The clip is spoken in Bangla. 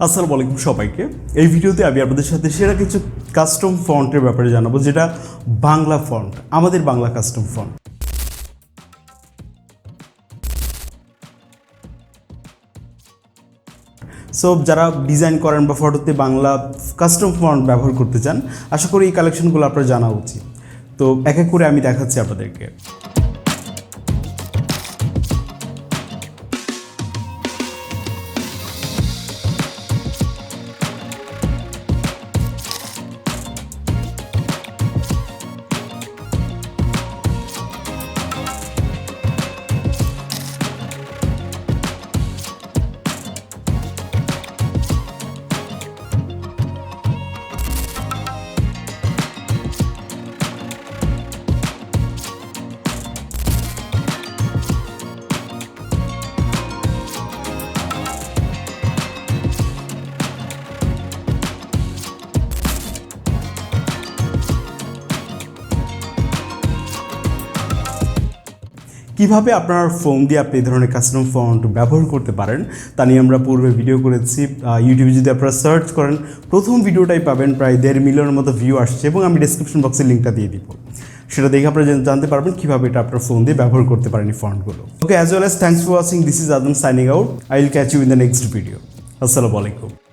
আসসালামু আলাইকুম সবাইকে। এই ভিডিওতে আমি আপনাদের সাথে সেরা কিছু কাস্টম ফন্টের ব্যাপারে জানাবো, যেটা বাংলা ফন্ট, আমাদের বাংলা কাস্টম ফন্ট। সো যারা ডিজাইন করেন বা ফটোতে বাংলা কাস্টম ফন্ট ব্যবহার করতে চান, আশা করি এই কালেকশনগুলো আপনার জানা উচিত। তো এক এক করে আমি দেখাচ্ছি আপনাদেরকে। কিভাবে আপনার ফোন দিয়ে আপনি এই ধরনের কাস্টম ফন্ট ব্যবহার করতে পারেন তা নিয়ে আমরা পূর্বে ভিডিও করেছি। ইউটিউবে যদি আপনারা সার্চ করেন, প্রথম ভিডিওটাই পাবেন, প্রায় 1.5 মিলিয়নের মতো ভিউ আসছে, এবং আমি ডেসক্রিপশন বক্সে লিঙ্কটা দিয়ে দিব। সেটা দেখে আপনারা জানতে পারবেন কীভাবে এটা আপনার ফোন দিয়ে ব্যবহার করতে পারেন এই ফন্টগুলো। Okay, as well as thanks for watching, this is Adam signing out. I will catch you in the next video. আসসালামু আলাইকুম।